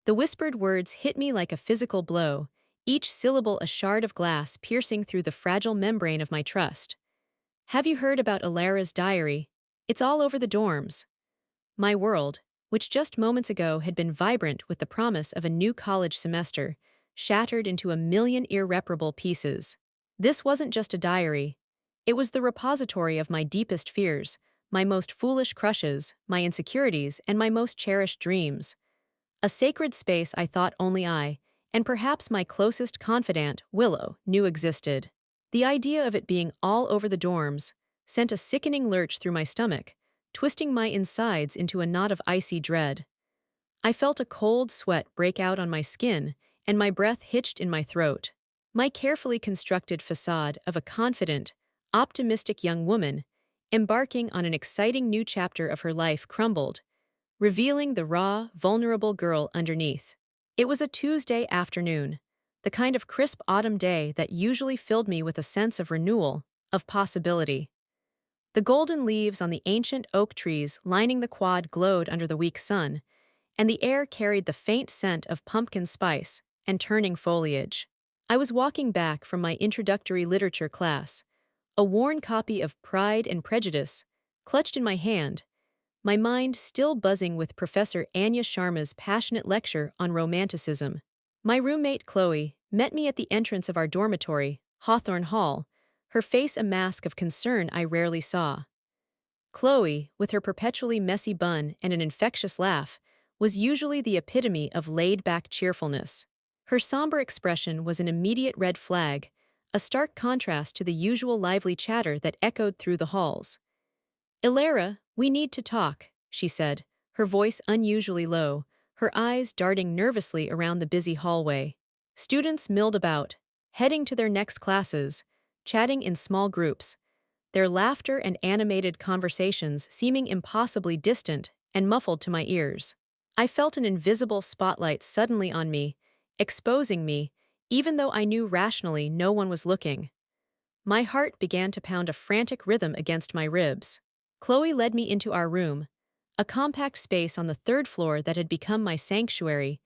The whispered words hit me like a physical blow, each syllable a shard of glass piercing through the fragile membrane of my trust. Have you heard about Alara's diary? It's all over the dorms. My world, which just moments ago had been vibrant with the promise of a new college semester, shattered into a million irreparable pieces. This wasn't just a diary. It was the repository of my deepest fears, my most foolish crushes, my insecurities, and my most cherished dreams. A sacred space I thought only I, and perhaps my closest confidant, Willow, knew existed. The idea of it being all over the dorms sent a sickening lurch through my stomach, twisting my insides into a knot of icy dread. I felt a cold sweat break out on my skin, and my breath hitched in my throat. My carefully constructed facade of a confident, optimistic young woman, embarking on an exciting new chapter of her life crumbled, revealing the raw, vulnerable girl underneath. It was a Tuesday afternoon, the kind of crisp autumn day that usually filled me with a sense of renewal, of possibility. The golden leaves on the ancient oak trees lining the quad glowed under the weak sun, and the air carried the faint scent of pumpkin spice and turning foliage. I was walking back from my introductory literature class, a worn copy of Pride and Prejudice clutched in my hand, my mind still buzzing with Professor Anya Sharma's passionate lecture on romanticism. My roommate Chloe met me at the entrance of our dormitory, Hawthorne Hall, her face a mask of concern I rarely saw. Chloe, with her perpetually messy bun and an infectious laugh, was usually the epitome of laid-back cheerfulness. Her somber expression was an immediate red flag, a stark contrast to the usual lively chatter that echoed through the halls. "Ilara, we need to talk," she said, her voice unusually low, her eyes darting nervously around the busy hallway. Students milled about, heading to their next classes, chatting in small groups, their laughter and animated conversations seeming impossibly distant and muffled to my ears. I felt an invisible spotlight suddenly on me, exposing me, even though I knew rationally no one was looking. My heart began to pound a frantic rhythm against my ribs. Chloe led me into our room, a compact space on the third floor that had become my sanctuary,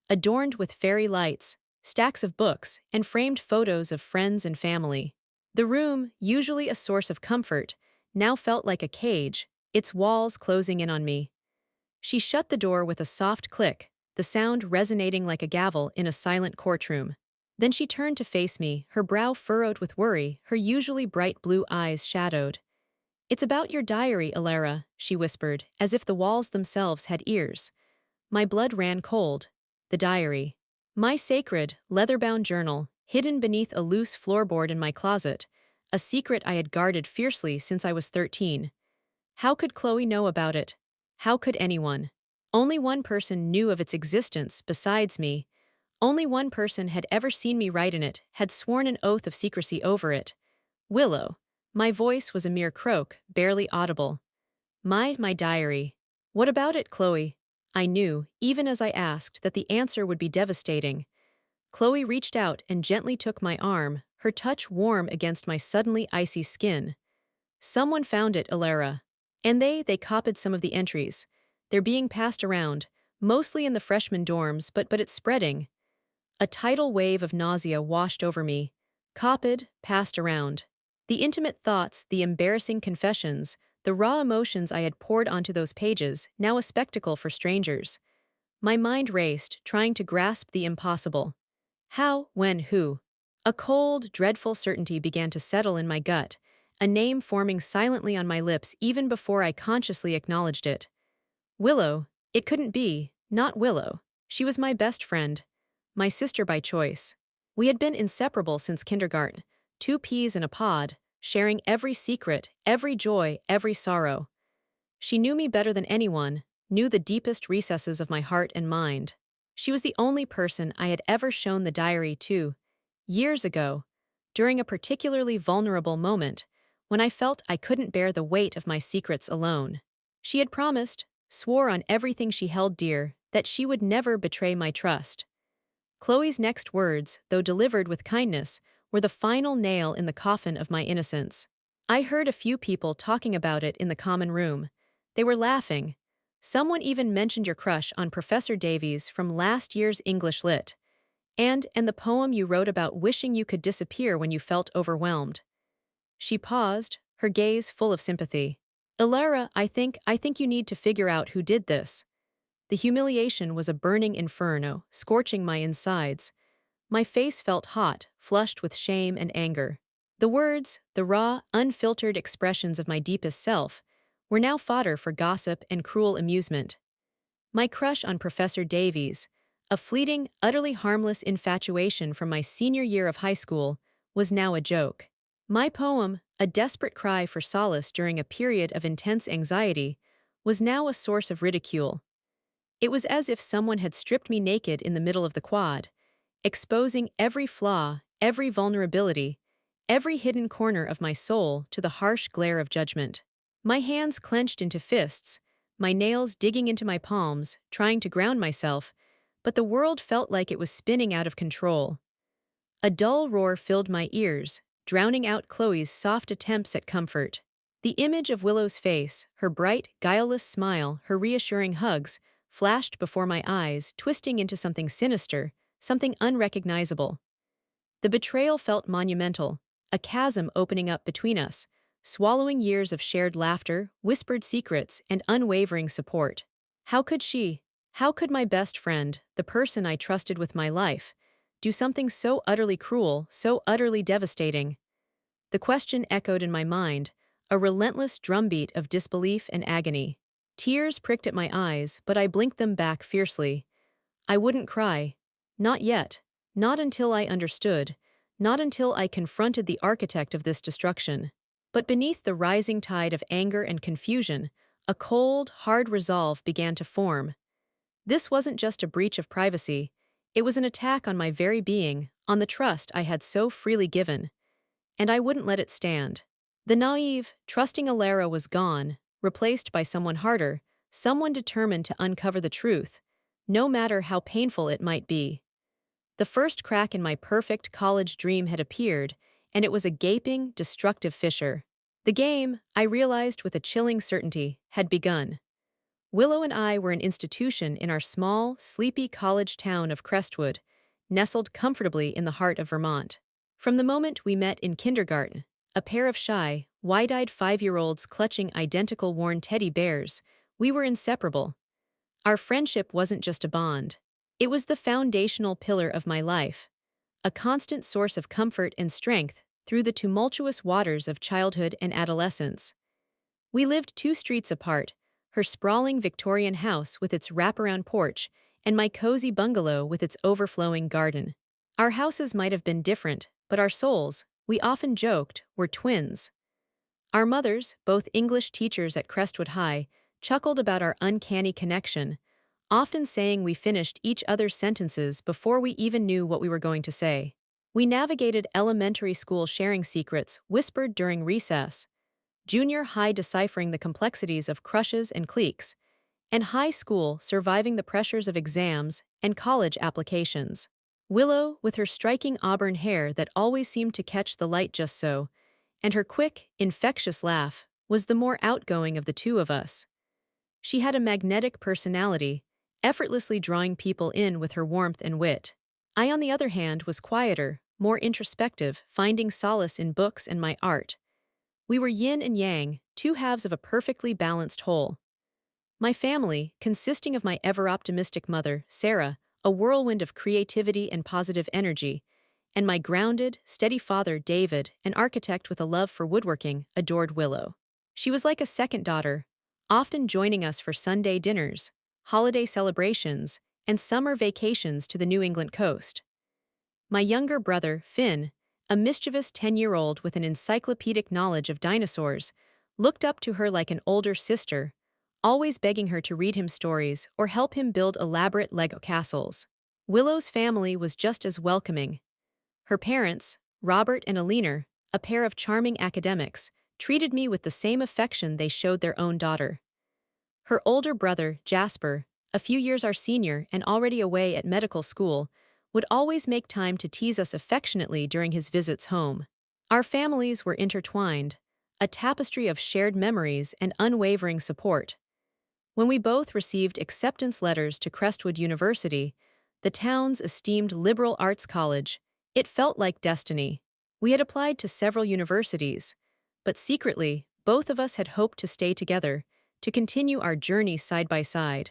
adorned with fairy lights, stacks of books, and framed photos of friends and family. The room, usually a source of comfort, now felt like a cage, its walls closing in on me. She shut the door with a soft click, the sound resonating like a gavel in a silent courtroom. Then she turned to face me, her brow furrowed with worry, her usually bright blue eyes shadowed. "It's about your diary, Ilara," she whispered, as if the walls themselves had ears. My blood ran cold. The diary. My sacred, leather-bound journal, hidden beneath a loose floorboard in my closet, a secret I had guarded fiercely since I was 13. How could Chloe know about it? How could anyone? Only one person knew of its existence besides me. Only one person had ever seen me write in it, had sworn an oath of secrecy over it. Willow. My voice was a mere croak, barely audible. My diary. What about it, Chloe? I knew, even as I asked, that the answer would be devastating. Chloe reached out and gently took my arm, her touch warm against my suddenly icy skin. "Someone found it, Ilara. And they copied some of the entries. They're being passed around, mostly in the freshman dorms, but it's spreading." A tidal wave of nausea washed over me. Copied, passed around. The intimate thoughts, the embarrassing confessions, the raw emotions I had poured onto those pages, now a spectacle for strangers. My mind raced, trying to grasp the impossible. How, when, who? A cold, dreadful certainty began to settle in my gut, a name forming silently on my lips even before I consciously acknowledged it. Willow. It couldn't be, not Willow. She was my best friend. My sister by choice. We had been inseparable since kindergarten, two peas in a pod, sharing every secret, every joy, every sorrow. She knew me better than anyone, knew the deepest recesses of my heart and mind. She was the only person I had ever shown the diary to, years ago, during a particularly vulnerable moment, when I felt I couldn't bear the weight of my secrets alone. She had promised, swore on everything she held dear, that she would never betray my trust. Chloe's next words, though delivered with kindness, were the final nail in the coffin of my innocence. I heard a few people talking about it in the common room. They were laughing, Someone even mentioned your crush on Professor Davies from last year's English Lit. And the poem you wrote about wishing you could disappear when you felt overwhelmed. She paused, her gaze full of sympathy. Ilara, I think you need to figure out who did this. The humiliation was a burning inferno, scorching my insides. My face felt hot, flushed with shame and anger. The words, the raw, unfiltered expressions of my deepest self, were now fodder for gossip and cruel amusement. My crush on Professor Davies, a fleeting, utterly harmless infatuation from my senior year of high school, was now a joke. My poem, a desperate cry for solace during a period of intense anxiety, was now a source of ridicule. It was as if someone had stripped me naked in the middle of the quad, exposing every flaw, every vulnerability, every hidden corner of my soul to the harsh glare of judgment. My hands clenched into fists, my nails digging into my palms, trying to ground myself, but the world felt like it was spinning out of control. A dull roar filled my ears, drowning out Chloe's soft attempts at comfort. The image of Willow's face, her bright, guileless smile, her reassuring hugs, flashed before my eyes, twisting into something sinister, something unrecognizable. The betrayal felt monumental, a chasm opening up between us, swallowing years of shared laughter, whispered secrets, and unwavering support. How could she, how could my best friend, the person I trusted with my life, do something so utterly cruel, so utterly devastating? The question echoed in my mind, a relentless drumbeat of disbelief and agony. Tears pricked at my eyes, but I blinked them back fiercely. I wouldn't cry. Not yet. Not until I understood. Not until I confronted the architect of this destruction. But beneath the rising tide of anger and confusion, a cold, hard resolve began to form. This wasn't just a breach of privacy. It was an attack on my very being, on the trust I had so freely given. And I wouldn't let it stand. The naive, trusting Alara was gone, replaced by someone harder, someone determined to uncover the truth, no matter how painful it might be. The first crack in my perfect college dream had appeared, and it was a gaping, destructive fissure. The game, I realized with a chilling certainty, had begun. Willow and I were an institution in our small, sleepy college town of Crestwood, nestled comfortably in the heart of Vermont. From the moment we met in kindergarten, a pair of shy, wide-eyed 5-year-olds clutching identical worn teddy bears, we were inseparable. Our friendship wasn't just a bond. It was the foundational pillar of my life, a constant source of comfort and strength through the tumultuous waters of childhood and adolescence. We lived 2 streets apart, her sprawling Victorian house with its wraparound porch, and my cozy bungalow with its overflowing garden. Our houses might have been different, but our souls, we often joked, were twins. Our mothers, both English teachers at Crestwood High, chuckled about our uncanny connection, often saying we finished each other's sentences before we even knew what we were going to say. We navigated elementary school sharing secrets whispered during recess, junior high deciphering the complexities of crushes and cliques, and high school surviving the pressures of exams and college applications. Willow, with her striking auburn hair that always seemed to catch the light just so, and her quick, infectious laugh, was the more outgoing of the two of us. She had a magnetic personality, effortlessly drawing people in with her warmth and wit. I, on the other hand, was quieter, more introspective, finding solace in books and my art. We were yin and yang, 2 halves of a perfectly balanced whole. My family, consisting of my ever-optimistic mother, Sarah, a whirlwind of creativity and positive energy, and my grounded, steady father, David, an architect with a love for woodworking, adored Willow. She was like a second daughter, often joining us for Sunday dinners, holiday celebrations, and summer vacations to the New England coast. My younger brother, Finn, a mischievous 10-year-old with an encyclopedic knowledge of dinosaurs, looked up to her like an older sister, always begging her to read him stories or help him build elaborate Lego castles. Willow's family was just as welcoming. Her parents, Robert and Alina, a pair of charming academics, treated me with the same affection they showed their own daughter. Her older brother, Jasper, a few years our senior and already away at medical school, would always make time to tease us affectionately during his visits home. Our families were intertwined, a tapestry of shared memories and unwavering support. When we both received acceptance letters to Crestwood University, the town's esteemed liberal arts college, it felt like destiny. We had applied to several universities, but secretly, both of us had hoped to stay together, to continue our journey side by side.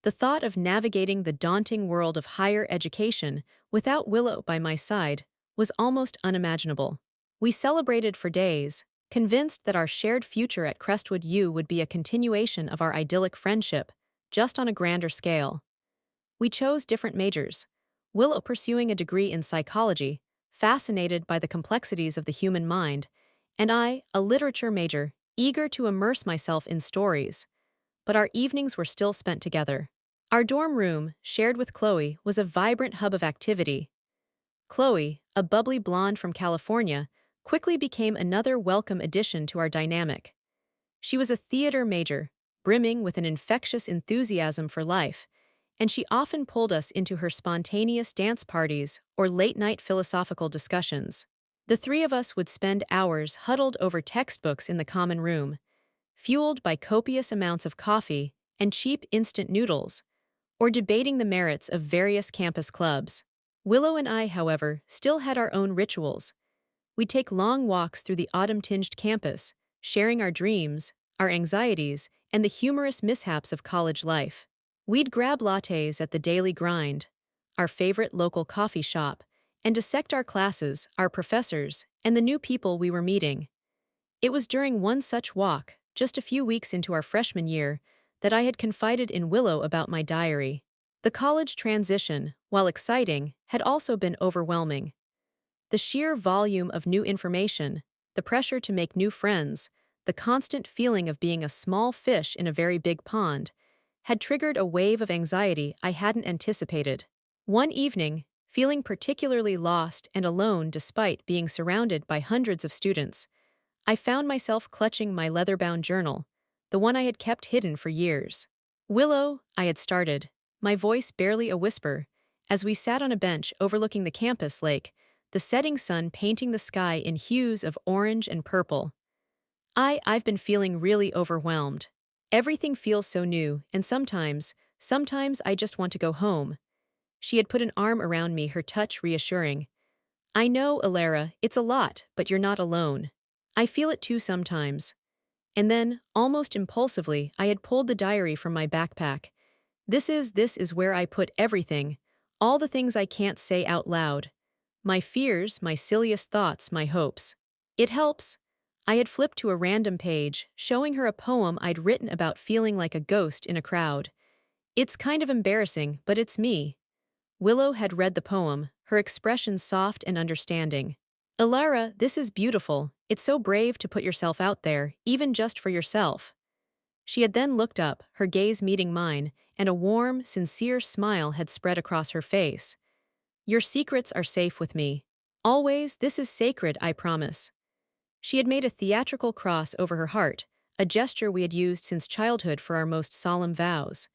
The thought of navigating the daunting world of higher education without Willow by my side was almost unimaginable. We celebrated for days, convinced that our shared future at Crestwood U would be a continuation of our idyllic friendship, just on a grander scale. We chose different majors. Willow pursuing a degree in psychology, fascinated by the complexities of the human mind, and I, a literature major, eager to immerse myself in stories. But our evenings were still spent together. Our dorm room, shared with Chloe, was a vibrant hub of activity. Chloe, a bubbly blonde from California, quickly became another welcome addition to our dynamic. She was a theater major, brimming with an infectious enthusiasm for life, and she often pulled us into her spontaneous dance parties or late-night philosophical discussions. The three of us would spend hours huddled over textbooks in the common room, fueled by copious amounts of coffee and cheap instant noodles, or debating the merits of various campus clubs. Willow and I, however, still had our own rituals. We'd take long walks through the autumn-tinged campus, sharing our dreams, our anxieties, and the humorous mishaps of college life. We'd grab lattes at the Daily Grind, our favorite local coffee shop, and dissect our classes, our professors, and the new people we were meeting. It was during one such walk, just a few weeks into our freshman year, that I had confided in Willow about my diary. The college transition, while exciting, had also been overwhelming. The sheer volume of new information, the pressure to make new friends, the constant feeling of being a small fish in a very big pond, had triggered a wave of anxiety I hadn't anticipated. One evening, feeling particularly lost and alone despite being surrounded by hundreds of students, I found myself clutching my leather-bound journal, the one I had kept hidden for years. "Willow," I had started, my voice barely a whisper, as we sat on a bench overlooking the campus lake, the setting sun painting the sky in hues of orange and purple. I've been feeling really overwhelmed. Everything feels so new, and sometimes I just want to go home." She had put an arm around me, her touch reassuring. "I know, Alara, it's a lot, but you're not alone. I feel it too sometimes." And then, almost impulsively, I had pulled the diary from my backpack. This is where I put everything, all the things I can't say out loud. My fears, my silliest thoughts, my hopes. It helps. I had flipped to a random page, showing her a poem I'd written about feeling like a ghost in a crowd. "It's kind of embarrassing, but it's me." Willow had read the poem, her expression soft and understanding. "Alara, this is beautiful. It's so brave to put yourself out there, even just for yourself." She had then looked up, her gaze meeting mine, and a warm, sincere smile had spread across her face. "Your secrets are safe with me. Always, this is sacred, I promise." She had made a theatrical cross over her heart, a gesture we had used since childhood for our most solemn vows.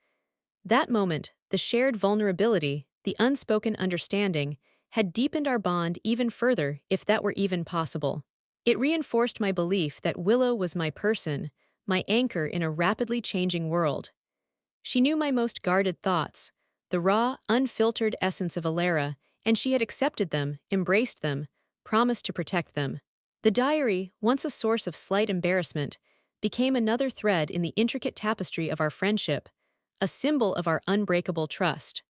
That moment, the shared vulnerability, the unspoken understanding, had deepened our bond even further, if that were even possible. It reinforced my belief that Willow was my person, my anchor in a rapidly changing world. She knew my most guarded thoughts, the raw, unfiltered essence of Alara, and she had accepted them, embraced them, promised to protect them. The diary, once a source of slight embarrassment, became another thread in the intricate tapestry of our friendship, a symbol of our unbreakable trust.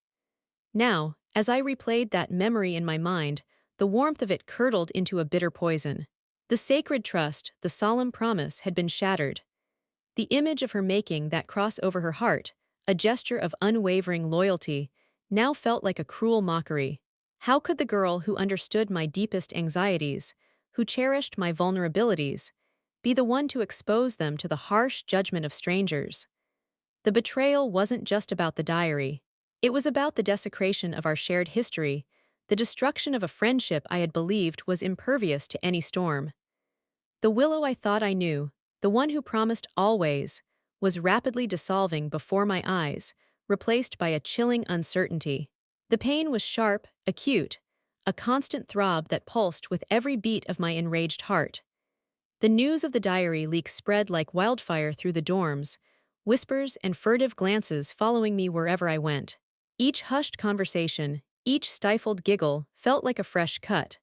Now, as I replayed that memory in my mind, the warmth of it curdled into a bitter poison. The sacred trust, the solemn promise, had been shattered. The image of her making that cross over her heart, a gesture of unwavering loyalty, now felt like a cruel mockery. How could the girl who understood my deepest anxieties, who cherished my vulnerabilities, be the one to expose them to the harsh judgment of strangers? The betrayal wasn't just about the diary. It was about the desecration of our shared history, the destruction of a friendship I had believed was impervious to any storm. The Willow I thought I knew, the one who promised always, was rapidly dissolving before my eyes, replaced by a chilling uncertainty. The pain was sharp, acute, a constant throb that pulsed with every beat of my enraged heart. The news of the diary leak spread like wildfire through the dorms, whispers and furtive glances following me wherever I went. Each hushed conversation, each stifled giggle felt like a fresh cut.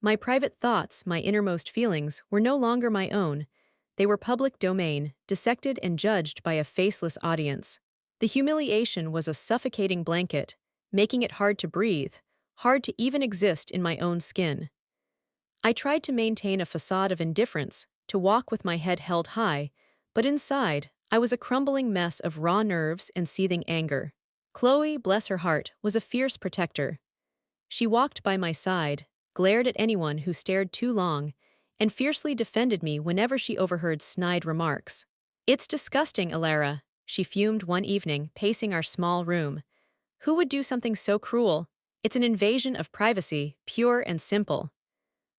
My private thoughts, my innermost feelings, were no longer my own. They were public domain, dissected and judged by a faceless audience. The humiliation was a suffocating blanket, making it hard to breathe, hard to even exist in my own skin. I tried to maintain a facade of indifference, to walk with my head held high, but inside, I was a crumbling mess of raw nerves and seething anger. Chloe, bless her heart, was a fierce protector. She walked by my side, glared at anyone who stared too long, and fiercely defended me whenever she overheard snide remarks. "It's disgusting, Alara," she fumed one evening, pacing our small room. "Who would do something so cruel? It's an invasion of privacy, pure and simple."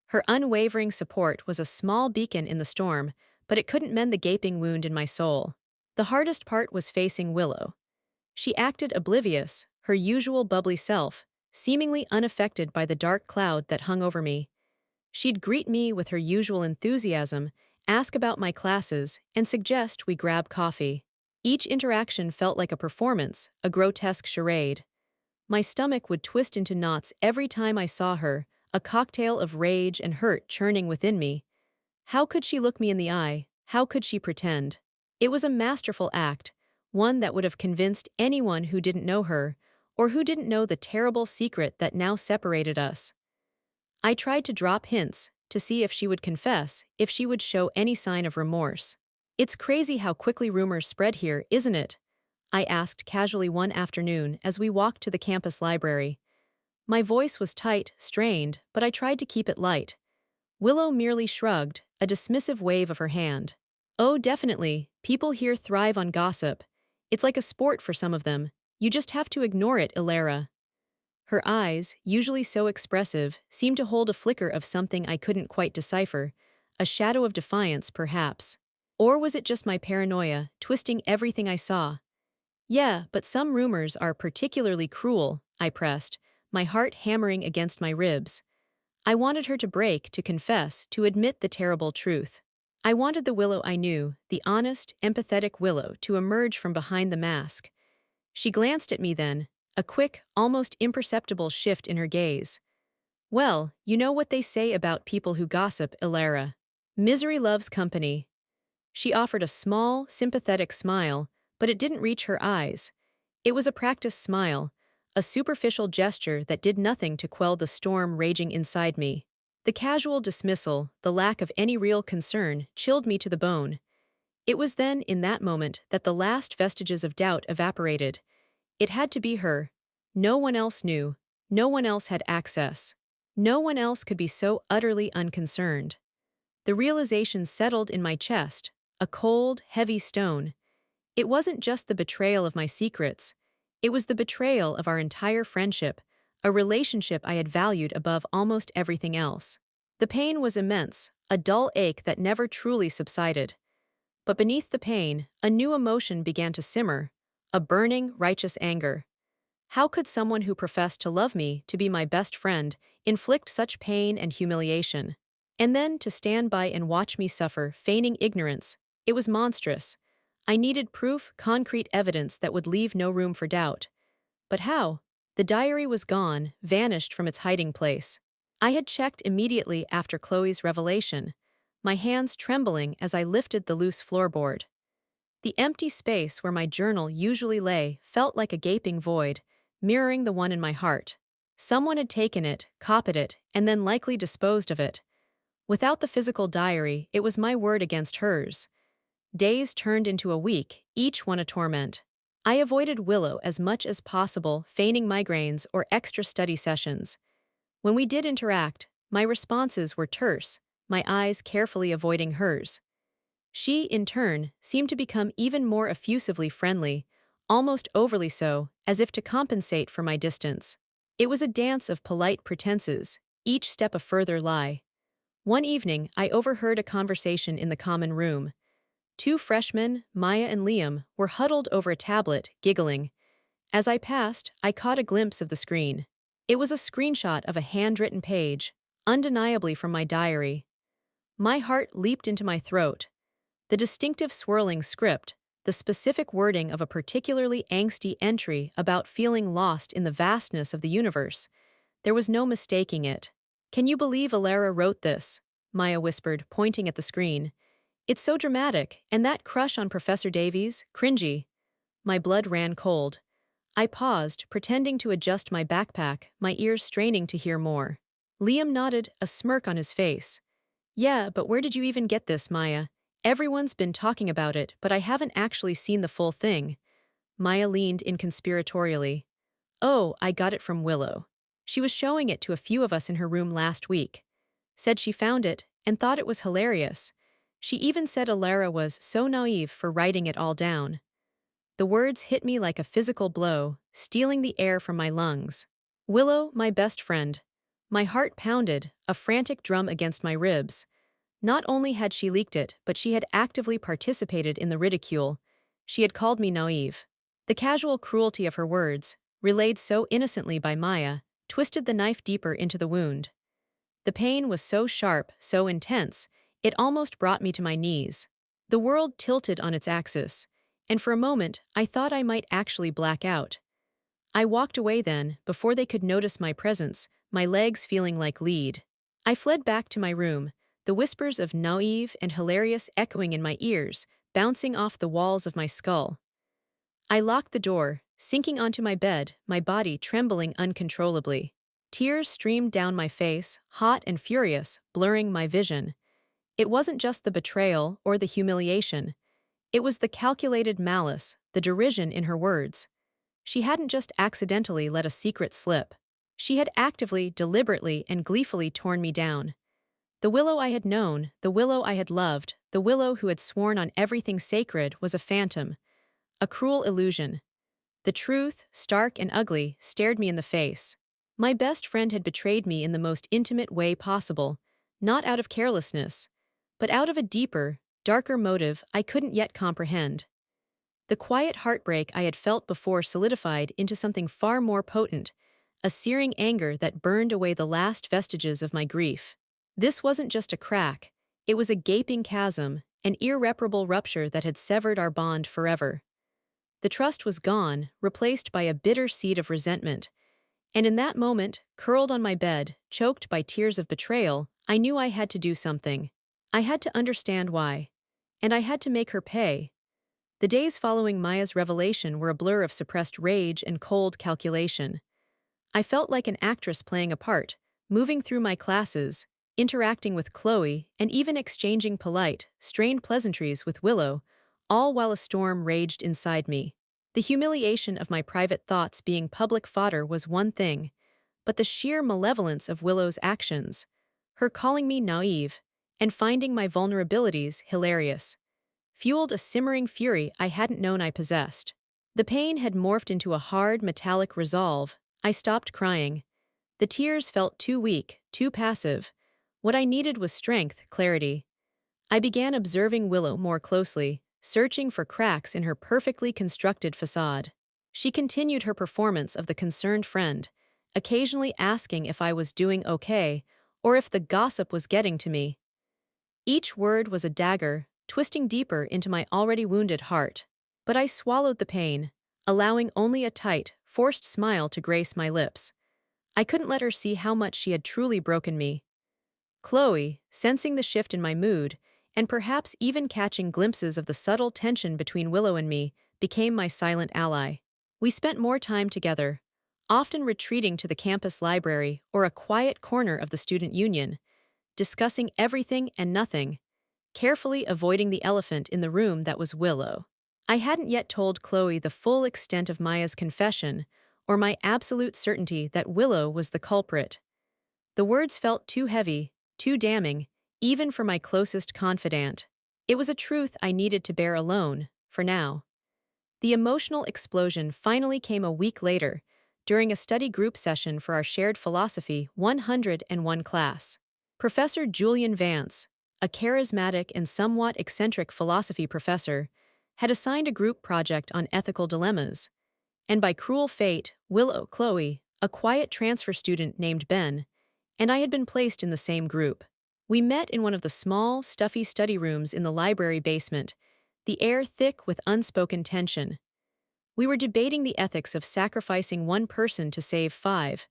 Her unwavering support was a small beacon in the storm, but it couldn't mend the gaping wound in my soul. The hardest part was facing Willow. She acted oblivious, her usual bubbly self, seemingly unaffected by the dark cloud that hung over me. She'd greet me with her usual enthusiasm, ask about my classes, and suggest we grab coffee. Each interaction felt like a performance, a grotesque charade. My stomach would twist into knots every time I saw her, a cocktail of rage and hurt churning within me. How could she look me in the eye? How could she pretend? It was a masterful act, one that would have convinced anyone who didn't know her, or who didn't know the terrible secret that now separated us. I tried to drop hints, to see if she would confess, if she would show any sign of remorse. "It's crazy how quickly rumors spread here, isn't it?" I asked casually one afternoon as we walked to the campus library. My voice was tight, strained, but I tried to keep it light. Willow merely shrugged, a dismissive wave of her hand. "Oh, definitely, people here thrive on gossip. It's like a sport for some of them. You just have to ignore it, Ilara." Her eyes, usually so expressive, seemed to hold a flicker of something I couldn't quite decipher, a shadow of defiance, perhaps. Or was it just my paranoia, twisting everything I saw? "Yeah, but some rumors are particularly cruel," I pressed, my heart hammering against my ribs. I wanted her to break, to confess, to admit the terrible truth. I wanted the Willow I knew, the honest, empathetic Willow, to emerge from behind the mask. She glanced at me then, a quick, almost imperceptible shift in her gaze. "Well, you know what they say about people who gossip, Ilara. Misery loves company." She offered a small, sympathetic smile, but it didn't reach her eyes. It was a practiced smile, a superficial gesture that did nothing to quell the storm raging inside me. The casual dismissal, the lack of any real concern, chilled me to the bone. It was then, in that moment, that the last vestiges of doubt evaporated. It had to be her. No one else knew. No one else had access. No one else could be so utterly unconcerned. The realization settled in my chest, a cold, heavy stone. It wasn't just the betrayal of my secrets. It was the betrayal of our entire friendship, a relationship I had valued above almost everything else. The pain was immense, a dull ache that never truly subsided. But beneath the pain, a new emotion began to simmer, a burning, righteous anger. How could someone who professed to love me, to be my best friend, inflict such pain and humiliation? And then to stand by and watch me suffer, feigning ignorance. It was monstrous. I needed proof, concrete evidence that would leave no room for doubt. But how? The diary was gone, vanished from its hiding place. I had checked immediately after Chloe's revelation, my hands trembling as I lifted the loose floorboard. The empty space where my journal usually lay felt like a gaping void, mirroring the one in my heart. Someone had taken it, copied it, and then likely disposed of it. Without the physical diary, it was my word against hers. Days turned into a week, each one a torment. I avoided Willow as much as possible, feigning migraines or extra study sessions. When we did interact, my responses were terse, my eyes carefully avoiding hers. She, in turn, seemed to become even more effusively friendly, almost overly so, as if to compensate for my distance. It was a dance of polite pretenses, each step a further lie. One evening, I overheard a conversation in the common room. Two freshmen, Maya and Liam, were huddled over a tablet, giggling. As I passed, I caught a glimpse of the screen. It was a screenshot of a handwritten page, undeniably from my diary. My heart leaped into my throat. The distinctive swirling script, the the specific wording of a particularly angsty entry about feeling lost in the vastness of the universe. There was no mistaking it. "Can you believe Alara wrote this?" Maya whispered, pointing at the screen. "It's so dramatic, and that crush on Professor Davies, cringy." My blood ran cold. I paused, pretending to adjust my backpack, my ears straining to hear more. Liam nodded, a smirk on his face. "Yeah, but where did you even get this, Maya? Everyone's been talking about it, but I haven't actually seen the full thing." Maya leaned in conspiratorially. "Oh, I got it from Willow. She was showing it to a few of us in her room last week. Said she found it and thought it was hilarious. She even said Alara was so naive for writing it all down." The words hit me like a physical blow, stealing the air from my lungs. Willow, my best friend. My heart pounded, a frantic drum against my ribs. Not only had she leaked it, but she had actively participated in the ridicule. She had called me naive. The casual cruelty of her words, relayed so innocently by Maya, twisted the knife deeper into the wound. The pain was so sharp, so intense, it almost brought me to my knees. The world tilted on its axis, and for a moment I thought I might actually black out. I walked away then, before they could notice my presence, my legs feeling like lead. I fled back to my room, the whispers of naive and hilarious echoing in my ears, bouncing off the walls of my skull. I locked the door, sinking onto my bed, my body trembling uncontrollably. Tears streamed down my face, hot and furious, blurring my vision. It wasn't just the betrayal or the humiliation. It was the calculated malice, the derision in her words. She hadn't just accidentally let a secret slip. She had actively, deliberately, and gleefully torn me down. The Willow I had known, the Willow I had loved, the Willow who had sworn on everything sacred was a phantom, a cruel illusion. The truth, stark and ugly, stared me in the face. My best friend had betrayed me in the most intimate way possible, not out of carelessness, but out of a deeper, darker motive I couldn't yet comprehend. The quiet heartbreak I had felt before solidified into something far more potent, a searing anger that burned away the last vestiges of my grief. This wasn't just a crack, it was a gaping chasm, an irreparable rupture that had severed our bond forever. The trust was gone, replaced by a bitter seed of resentment, and in that moment, curled on my bed, choked by tears of betrayal, I knew I had to do something. I had to understand why. And I had to make her pay. The days following Maya's revelation were a blur of suppressed rage and cold calculation. I felt like an actress playing a part, moving through my classes, interacting with Chloe, and even exchanging polite, strained pleasantries with Willow, all while a storm raged inside me. The humiliation of my private thoughts being public fodder was one thing, but the sheer malevolence of Willow's actions, her calling me naive, and finding my vulnerabilities hilarious, fueled a simmering fury I hadn't known I possessed. The pain had morphed into a hard, metallic resolve. I stopped crying. The tears felt too weak, too passive. What I needed was strength, clarity. I began observing Willow more closely, searching for cracks in her perfectly constructed facade. She continued her performance of the concerned friend, occasionally asking if I was doing okay, or if the gossip was getting to me. Each word was a dagger, twisting deeper into my already wounded heart. But I swallowed the pain, allowing only a tight, forced smile to grace my lips. I couldn't let her see how much she had truly broken me. Chloe, sensing the shift in my mood, and perhaps even catching glimpses of the subtle tension between Willow and me, became my silent ally. We spent more time together, often retreating to the campus library or a quiet corner of the student union, discussing everything and nothing, carefully avoiding the elephant in the room that was Willow. I hadn't yet told Chloe the full extent of Maya's confession, or my absolute certainty that Willow was the culprit. The words felt too heavy, too damning, even for my closest confidant. It was a truth I needed to bear alone, for now. The emotional explosion finally came a week later, during a study group session for our shared philosophy 101 class. Professor Julian Vance, a charismatic and somewhat eccentric philosophy professor, had assigned a group project on ethical dilemmas, and by cruel fate, Willow, Chloe, a quiet transfer student named Ben, and I had been placed in the same group. We met in one of the small, stuffy study rooms in the library basement, the air thick with unspoken tension. We were debating the ethics of sacrificing one person to save five,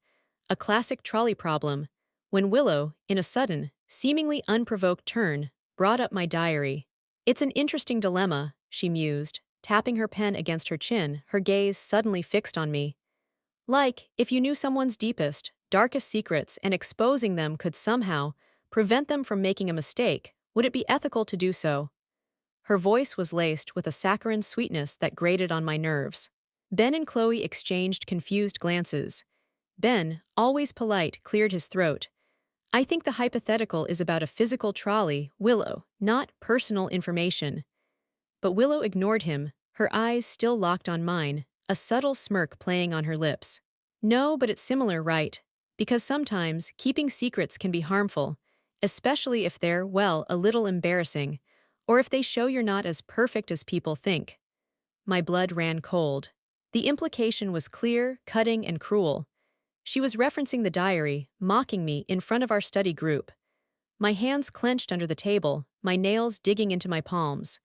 a classic trolley problem, when Willow, in a sudden, seemingly unprovoked turn, brought up my diary. It's an interesting dilemma, she mused, tapping her pen against her chin, her gaze suddenly fixed on me. Like, if you knew someone's deepest, darkest secrets and exposing them could somehow prevent them from making a mistake, would it be ethical to do so? Her voice was laced with a saccharine sweetness that grated on my nerves. Ben and Chloe exchanged confused glances. Ben, always polite, cleared his throat. I think the hypothetical is about a physical trolley, Willow, not personal information. But Willow ignored him, her eyes still locked on mine, a subtle smirk playing on her lips. No, but it's similar, right? Because sometimes keeping secrets can be harmful, especially if they're, well, a little embarrassing, or if they show you're not as perfect as people think. My blood ran cold. The implication was clear, cutting, and cruel. She was referencing the diary, mocking me in front of our study group. My hands clenched under the table, my nails digging into my palms.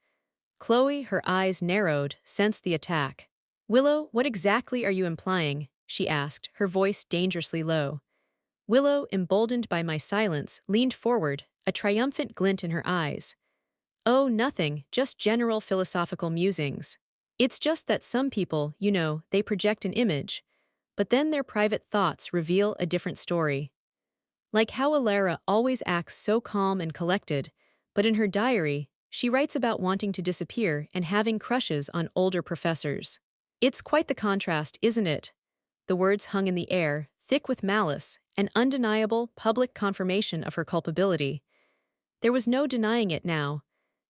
Chloe, her eyes narrowed, sensed the attack. Willow, what exactly are you implying? She asked, her voice dangerously low. Willow, emboldened by my silence, leaned forward, a triumphant glint in her eyes. Oh, nothing, just general philosophical musings. It's just that some people, they project an image, but then their private thoughts reveal a different story. Like how Alara always acts so calm and collected, but in her diary, she writes about wanting to disappear and having crushes on older professors. It's quite the contrast, isn't it? The words hung in the air, thick with malice, an undeniable public confirmation of her culpability. There was no denying it now.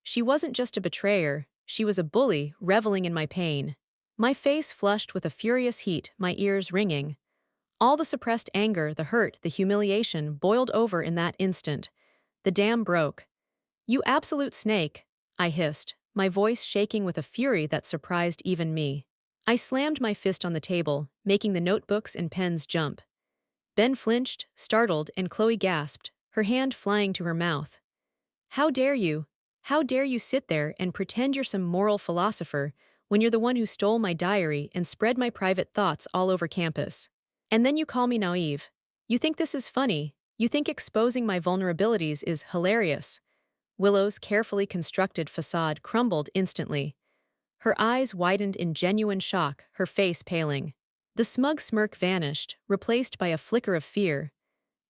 She wasn't just a betrayer, she was a bully reveling in my pain. My face flushed with a furious heat, my ears ringing. All the suppressed anger, the hurt, the humiliation boiled over in that instant. The dam broke. You absolute snake, I hissed, my voice shaking with a fury that surprised even me. I slammed my fist on the table, making the notebooks and pens jump. Ben flinched, startled, and Chloe gasped, her hand flying to her mouth. How dare you? How dare you sit there and pretend you're some moral philosopher when you're the one who stole my diary and spread my private thoughts all over campus? And then you call me naive. You think this is funny. You think exposing my vulnerabilities is hilarious. Willow's carefully constructed facade crumbled instantly. Her eyes widened in genuine shock, her face paling. The smug smirk vanished, replaced by a flicker of fear.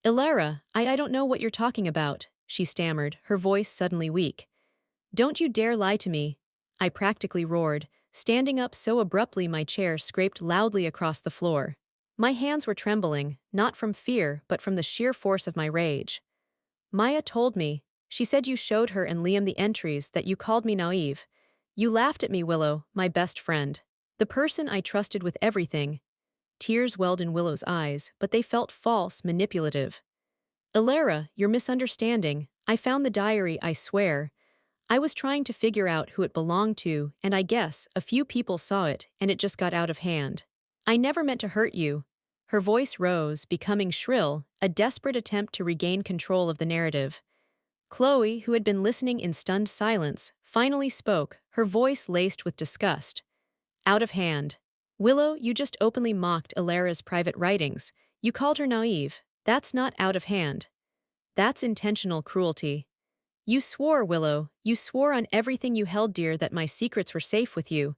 Ilara, I don't know what you're talking about, she stammered, her voice suddenly weak. Don't you dare lie to me, I practically roared, standing up so abruptly my chair scraped loudly across the floor. My hands were trembling, not from fear but from the sheer force of my rage. Maya told me, she said you showed her and Liam the entries, that you called me naive. You laughed at me, Willow, my best friend. The person I trusted with everything. Tears welled in Willow's eyes, but they felt false, manipulative. Ilara, you're misunderstanding. I found the diary, I swear. I was trying to figure out who it belonged to, and I guess a few people saw it, and it just got out of hand. I never meant to hurt you. Her voice rose, becoming shrill, a desperate attempt to regain control of the narrative. Chloe, who had been listening in stunned silence, finally spoke, her voice laced with disgust. Out of hand. Willow, you just openly mocked Ilara's private writings. You called her naive. That's not out of hand. That's intentional cruelty. You swore, Willow, you swore on everything you held dear that my secrets were safe with you.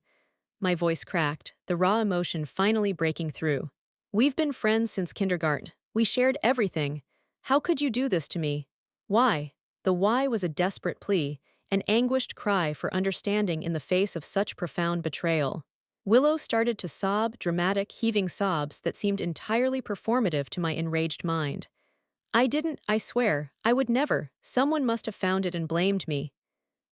My voice cracked, the raw emotion finally breaking through. We've been friends since kindergarten. We shared everything. How could you do this to me? Why? The why was a desperate plea, an anguished cry for understanding in the face of such profound betrayal. Willow started to sob, dramatic, heaving sobs that seemed entirely performative to my enraged mind. I swear, I would never. Someone must have found it and blamed me.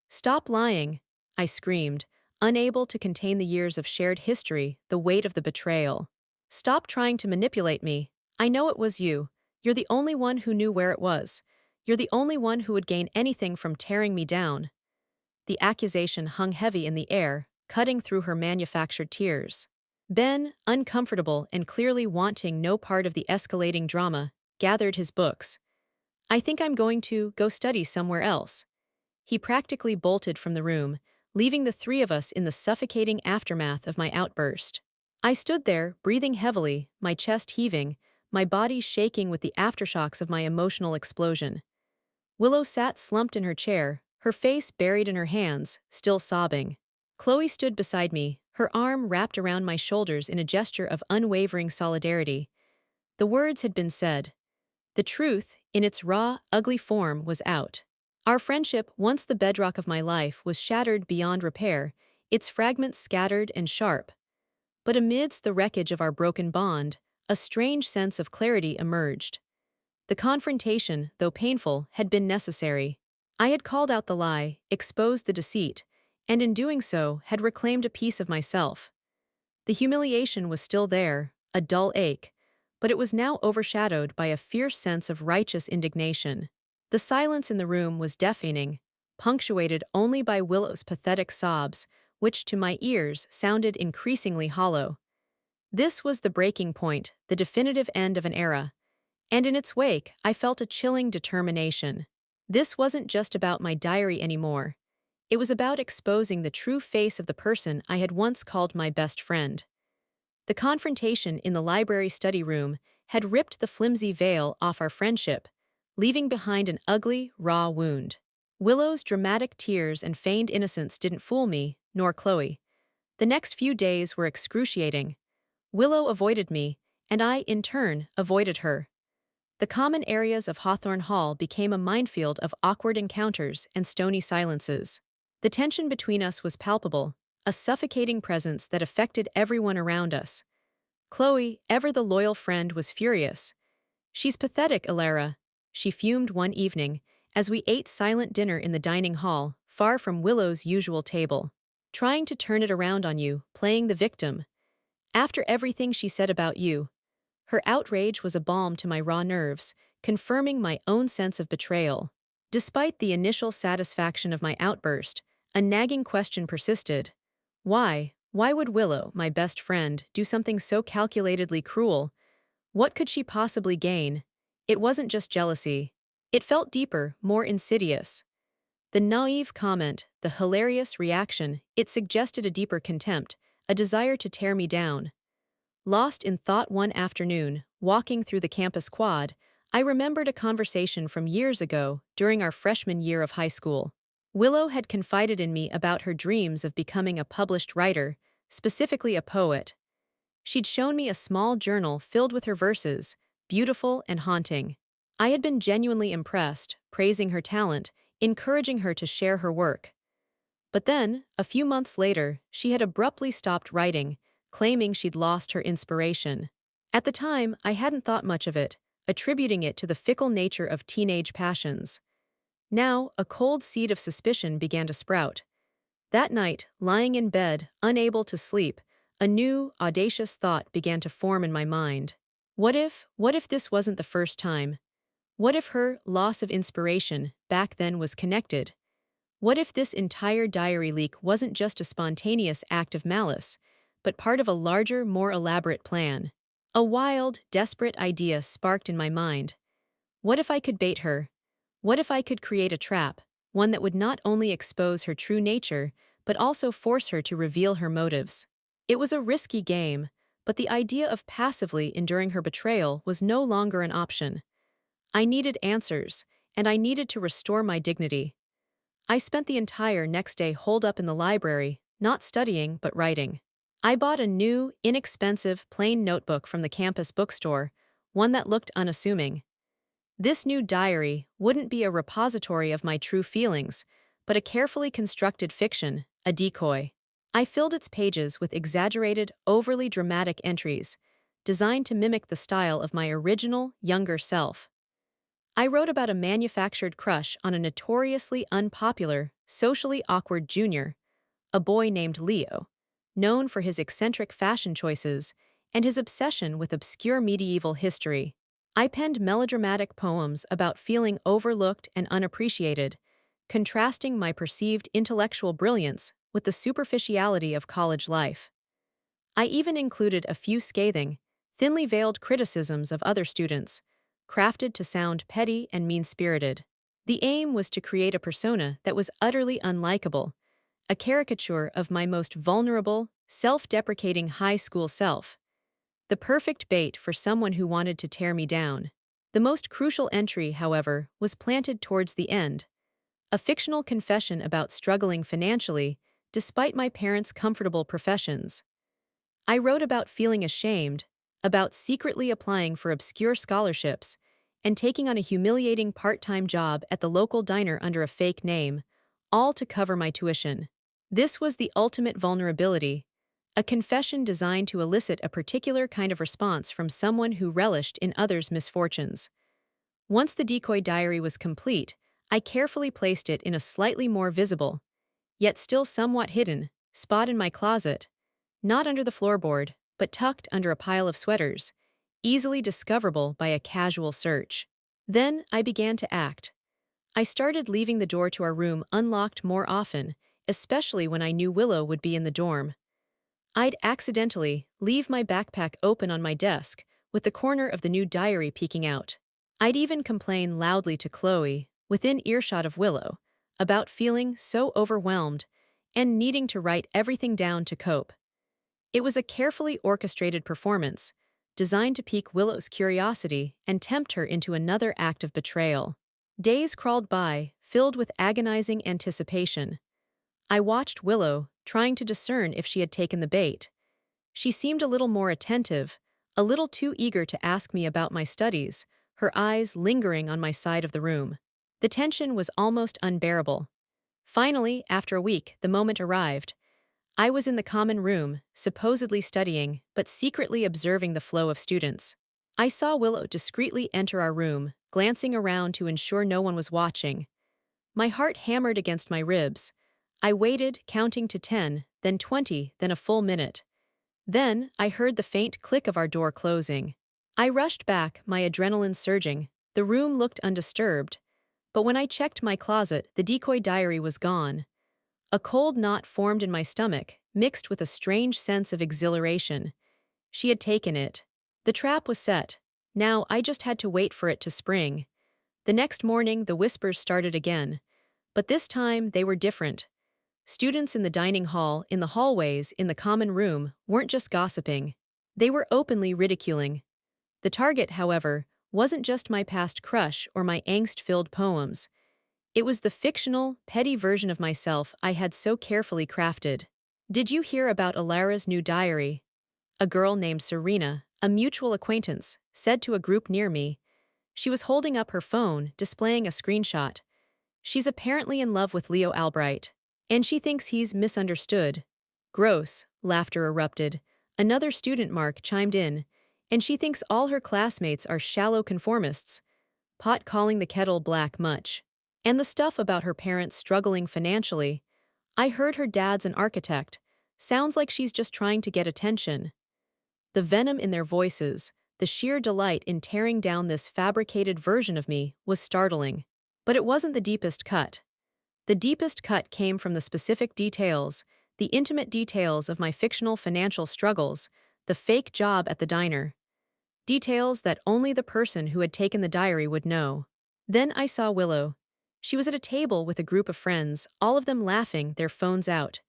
Stop lying, I screamed, unable to contain the years of shared history, the weight of the betrayal. Stop trying to manipulate me. I know it was you. You're the only one who knew where it was. You're the only one who would gain anything from tearing me down. The accusation hung heavy in the air, cutting through her manufactured tears. Ben, uncomfortable and clearly wanting no part of the escalating drama, gathered his books. I think I'm going to go study somewhere else. He practically bolted from the room, leaving the three of us in the suffocating aftermath of my outburst. I stood there, breathing heavily, my chest heaving, my body shaking with the aftershocks of my emotional explosion. Willow sat slumped in her chair, her face buried in her hands, still sobbing. Chloe stood beside me, her arm wrapped around my shoulders in a gesture of unwavering solidarity. The words had been said. The truth, in its raw, ugly form, was out. Our friendship, once the bedrock of my life, was shattered beyond repair, its fragments scattered and sharp. But amidst the wreckage of our broken bond, a strange sense of clarity emerged. The confrontation, though painful, had been necessary. I had called out the lie, exposed the deceit, and in doing so had reclaimed a piece of myself. The humiliation was still there, a dull ache, but it was now overshadowed by a fierce sense of righteous indignation. The silence in the room was deafening, punctuated only by Willow's pathetic sobs, which to my ears sounded increasingly hollow. This was the breaking point, the definitive end of an era, and in its wake I felt a chilling determination. This wasn't just about my diary anymore. It was about exposing the true face of the person I had once called my best friend. The confrontation in the library study room had ripped the flimsy veil off our friendship, leaving behind an ugly, raw wound. Willow's dramatic tears and feigned innocence didn't fool me, nor Chloe. The next few days were excruciating. Willow avoided me, and I, in turn, avoided her. The common areas of Hawthorne Hall became a minefield of awkward encounters and stony silences. The tension between us was palpable, a suffocating presence that affected everyone around us. Chloe, ever the loyal friend, was furious. "She's pathetic, Alara," she fumed one evening, as we ate silent dinner in the dining hall, far from Willow's usual table. "Trying to turn it around on you, playing the victim. After everything she said about you." Her outrage was a balm to my raw nerves, confirming my own sense of betrayal. Despite the initial satisfaction of my outburst, a nagging question persisted. Why would Willow, my best friend, do something so calculatedly cruel? What could she possibly gain? It wasn't just jealousy. It felt deeper, more insidious. The naive comment, the hilarious reaction, it suggested a deeper contempt, a desire to tear me down. Lost in thought one afternoon, walking through the campus quad, I remembered a conversation from years ago, during our freshman year of high school. Willow had confided in me about her dreams of becoming a published writer, specifically a poet. She'd shown me a small journal filled with her verses, beautiful and haunting. I had been genuinely impressed, praising her talent, encouraging her to share her work. But then, a few months later, she had abruptly stopped writing, claiming she'd lost her inspiration. At the time, I hadn't thought much of it, attributing it to the fickle nature of teenage passions. Now, a cold seed of suspicion began to sprout. That night, lying in bed, unable to sleep, a new, audacious thought began to form in my mind. What if this wasn't the first time? What if her loss of inspiration back then was connected? What if this entire diary leak wasn't just a spontaneous act of malice, but part of a larger, more elaborate plan? A wild, desperate idea sparked in my mind. What if I could bait her? What if I could create a trap, one that would not only expose her true nature, but also force her to reveal her motives? It was a risky game, but the idea of passively enduring her betrayal was no longer an option. I needed answers, and I needed to restore my dignity. I spent the entire next day holed up in the library, not studying but writing. I bought a new, inexpensive, plain notebook from the campus bookstore, one that looked unassuming. This new diary wouldn't be a repository of my true feelings, but a carefully constructed fiction, a decoy. I filled its pages with exaggerated, overly dramatic entries, designed to mimic the style of my original, younger self. I wrote about a manufactured crush on a notoriously unpopular, socially awkward junior, a boy named Leo, known for his eccentric fashion choices and his obsession with obscure medieval history. I penned melodramatic poems about feeling overlooked and unappreciated, contrasting my perceived intellectual brilliance with the superficiality of college life. I even included a few scathing, thinly veiled criticisms of other students, crafted to sound petty and mean-spirited. The aim was to create a persona that was utterly unlikable, a caricature of my most vulnerable, self-deprecating high school self. The perfect bait for someone who wanted to tear me down. The most crucial entry, however, was planted towards the end, a fictional confession about struggling financially despite my parents' comfortable professions. I wrote about feeling ashamed, about secretly applying for obscure scholarships, and taking on a humiliating part-time job at the local diner under a fake name, all to cover my tuition. This was the ultimate vulnerability, a confession designed to elicit a particular kind of response from someone who relished in others' misfortunes. Once the decoy diary was complete, I carefully placed it in a slightly more visible, yet still somewhat hidden, spot in my closet, not under the floorboard, but tucked under a pile of sweaters, easily discoverable by a casual search. Then I began to act. I started leaving the door to our room unlocked more often, especially when I knew Willow would be in the dorm. I'd accidentally leave my backpack open on my desk, with the corner of the new diary peeking out. I'd even complain loudly to Chloe, within earshot of Willow, about feeling so overwhelmed and needing to write everything down to cope. It was a carefully orchestrated performance, designed to pique Willow's curiosity and tempt her into another act of betrayal. Days crawled by, filled with agonizing anticipation. I watched Willow, trying to discern if she had taken the bait. She seemed a little more attentive, a little too eager to ask me about my studies, her eyes lingering on my side of the room. The tension was almost unbearable. Finally, after a week, the moment arrived. I was in the common room, supposedly studying, but secretly observing the flow of students. I saw Willow discreetly enter our room, glancing around to ensure no one was watching. My heart hammered against my ribs. I waited, counting to 10, then 20, then a full minute. Then, I heard the faint click of our door closing. I rushed back, my adrenaline surging. The room looked undisturbed. But when I checked my closet, the decoy diary was gone. A cold knot formed in my stomach, mixed with a strange sense of exhilaration. She had taken it. The trap was set. Now I just had to wait for it to spring. The next morning, the whispers started again. But this time, they were different. Students in the dining hall, in the hallways, in the common room, weren't just gossiping. They were openly ridiculing. The target, however, wasn't just my past crush or my angst-filled poems. It was the fictional, petty version of myself I had so carefully crafted. Did you hear about Alara's new diary? A girl named Serena, a mutual acquaintance, said to a group near me. She was holding up her phone, displaying a screenshot. She's apparently in love with Leo Albright. And she thinks he's misunderstood. Gross, laughter erupted. Another student, Mark, chimed in. And she thinks all her classmates are shallow conformists. Pot calling the kettle black much. And the stuff about her parents struggling financially. I heard her dad's an architect. Sounds like she's just trying to get attention. The venom in their voices, the sheer delight in tearing down this fabricated version of me, was startling. But it wasn't the deepest cut. The deepest cut came from the specific details, the intimate details of my fictional financial struggles, the fake job at the diner. Details that only the person who had taken the diary would know. Then I saw Willow. She was at a table with a group of friends, all of them laughing, their phones out.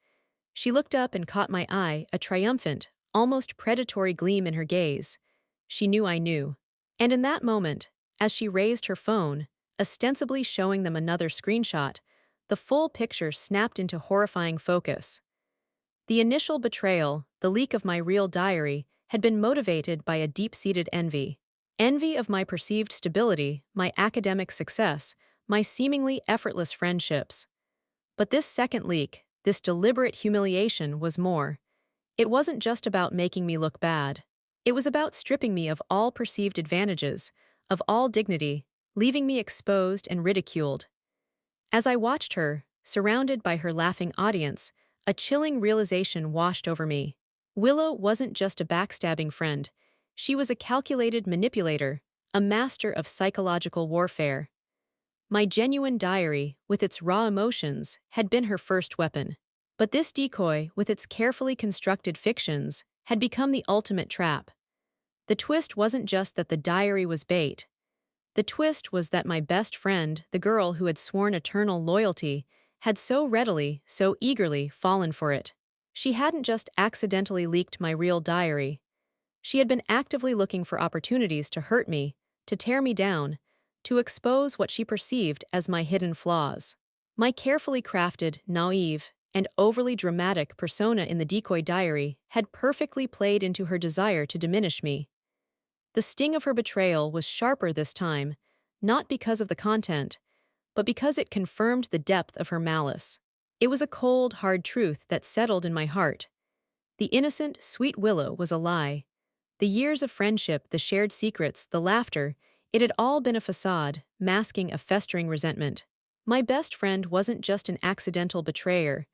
She looked up and caught my eye, a triumphant, almost predatory gleam in her gaze. She knew I knew. And in that moment, as she raised her phone, ostensibly showing them another screenshot, the full picture snapped into horrifying focus. The initial betrayal, the leak of my real diary, had been motivated by a deep-seated envy. Envy of my perceived stability, my academic success, my seemingly effortless friendships. But this second leak, this deliberate humiliation, was more. It wasn't just about making me look bad. It was about stripping me of all perceived advantages, of all dignity, leaving me exposed and ridiculed. As I watched her, surrounded by her laughing audience, a chilling realization washed over me. Willow wasn't just a backstabbing friend. She was a calculated manipulator, a master of psychological warfare. My genuine diary, with its raw emotions, had been her first weapon. But this decoy, with its carefully constructed fictions, had become the ultimate trap. The twist wasn't just that the diary was bait. The twist was that my best friend, the girl who had sworn eternal loyalty, had so readily, so eagerly fallen for it. She hadn't just accidentally leaked my real diary. She had been actively looking for opportunities to hurt me, to tear me down, to expose what she perceived as my hidden flaws. My carefully crafted, naive, and overly dramatic persona in the decoy diary had perfectly played into her desire to diminish me. The sting of her betrayal was sharper this time, not because of the content, but because it confirmed the depth of her malice. It was a cold, hard truth that settled in my heart. The innocent, sweet Willow was a lie. The years of friendship, the shared secrets, the laughter, it had all been a facade, masking a festering resentment. My best friend wasn't just an accidental betrayer.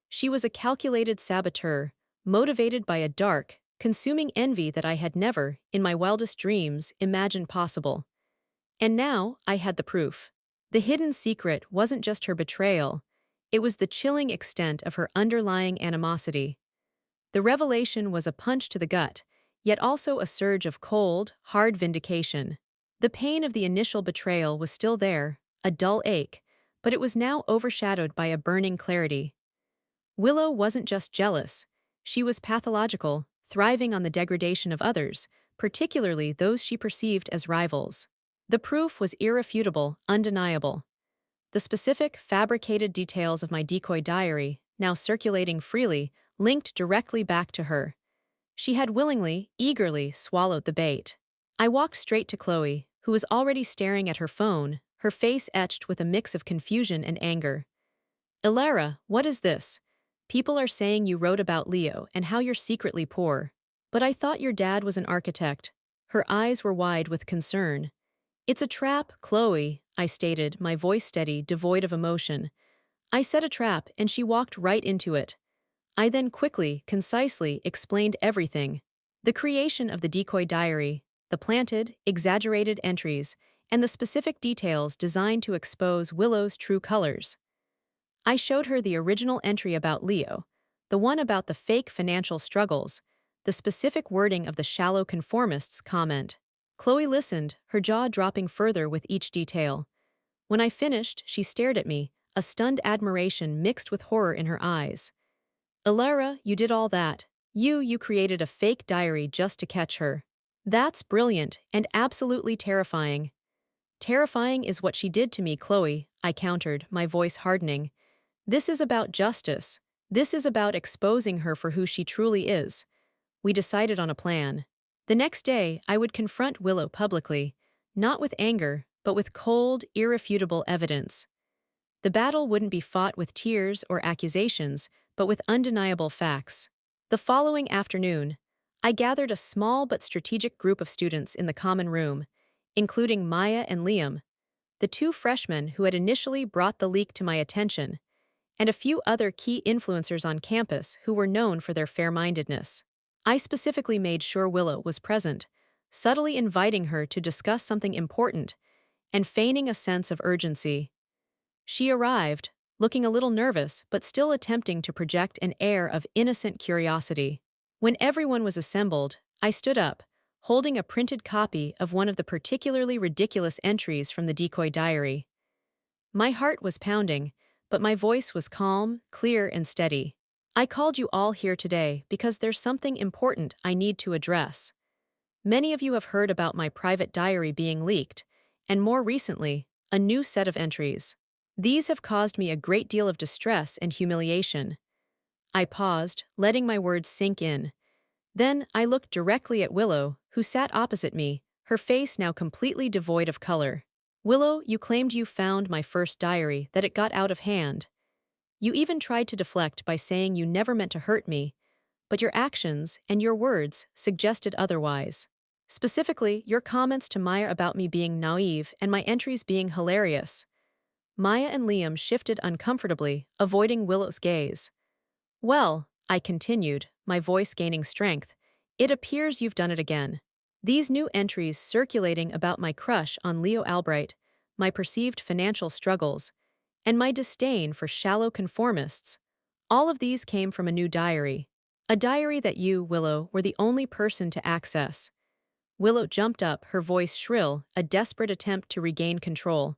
She was a calculated saboteur, motivated by a dark, consuming envy that I had never, in my wildest dreams, imagined possible. And now I had the proof. The hidden secret wasn't just her betrayal, it was the chilling extent of her underlying animosity. The revelation was a punch to the gut, yet also a surge of cold, hard vindication. The pain of the initial betrayal was still there, a dull ache, but it was now overshadowed by a burning clarity. Willow wasn't just jealous, she was pathological, thriving on the degradation of others, particularly those she perceived as rivals. The proof was irrefutable, undeniable. The specific, fabricated details of my decoy diary, now circulating freely, linked directly back to her. She had willingly, eagerly swallowed the bait. I walked straight to Chloe, who was already staring at her phone, her face etched with a mix of confusion and anger. "Ilara, what is this? People are saying you wrote about Leo and how you're secretly poor. But I thought your dad was an architect." Her eyes were wide with concern. "It's a trap, Chloe," I stated, my voice steady, devoid of emotion. "I set a trap and she walked right into it." I then quickly, concisely explained everything. The creation of the decoy diary, the planted, exaggerated entries, and the specific details designed to expose Willow's true colors. I showed her the original entry about Leo, the one about the fake financial struggles, the specific wording of the shallow conformists comment. Chloe listened, her jaw dropping further with each detail. When I finished, she stared at me, a stunned admiration mixed with horror in her eyes. "Ilara, you did all that. You created a fake diary just to catch her. That's brilliant and absolutely terrifying." "Terrifying is what she did to me, Chloe," I countered, my voice hardening. "This is about justice. This is about exposing her for who she truly is." We decided on a plan. The next day, I would confront Willow publicly, not with anger, but with cold, irrefutable evidence. The battle wouldn't be fought with tears or accusations, but with undeniable facts. The following afternoon, I gathered a small but strategic group of students in the common room, including Maya and Liam, the two freshmen who had initially brought the leak to my attention, and a few other key influencers on campus who were known for their fair-mindedness. I specifically made sure Willow was present, subtly inviting her to discuss something important and feigning a sense of urgency. She arrived, looking a little nervous but still attempting to project an air of innocent curiosity. When everyone was assembled, I stood up, holding a printed copy of one of the particularly ridiculous entries from the decoy diary. My heart was pounding, but my voice was calm, clear, and steady. "I called you all here today because there's something important I need to address. Many of you have heard about my private diary being leaked, and more recently, a new set of entries. These have caused me a great deal of distress and humiliation." I paused, letting my words sink in. Then I looked directly at Willow, who sat opposite me, her face now completely devoid of color. "Willow, you claimed you found my first diary, that it got out of hand. You even tried to deflect by saying you never meant to hurt me, but your actions and your words suggested otherwise. Specifically, your comments to Maya about me being naive and my entries being hilarious." Maya and Liam shifted uncomfortably, avoiding Willow's gaze. "Well," I continued, my voice gaining strength, "it appears you've done it again. These new entries circulating about my crush on Leo Albright, my perceived financial struggles, and my disdain for shallow conformists, all of these came from a new diary. A diary that you, Willow, were the only person to access." Willow jumped up, her voice shrill, a desperate attempt to regain control.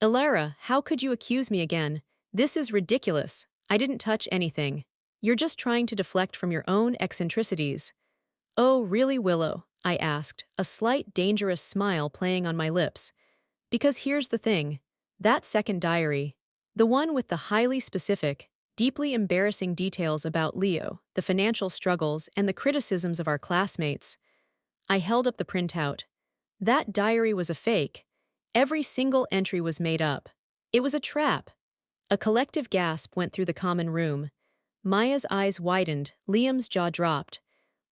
"Ilara, how could you accuse me again? This is ridiculous. I didn't touch anything. You're just trying to deflect from your own eccentricities. Oh, really, Willow? I asked, a slight dangerous smile playing on my lips. Because here's the thing. That second diary, the one with the highly specific, deeply embarrassing details about Leo, the financial struggles, and the criticisms of our classmates. I held up the printout. That diary was a fake. Every single entry was made up. It was a trap. A collective gasp went through the common room. Maya's eyes widened, Liam's jaw dropped.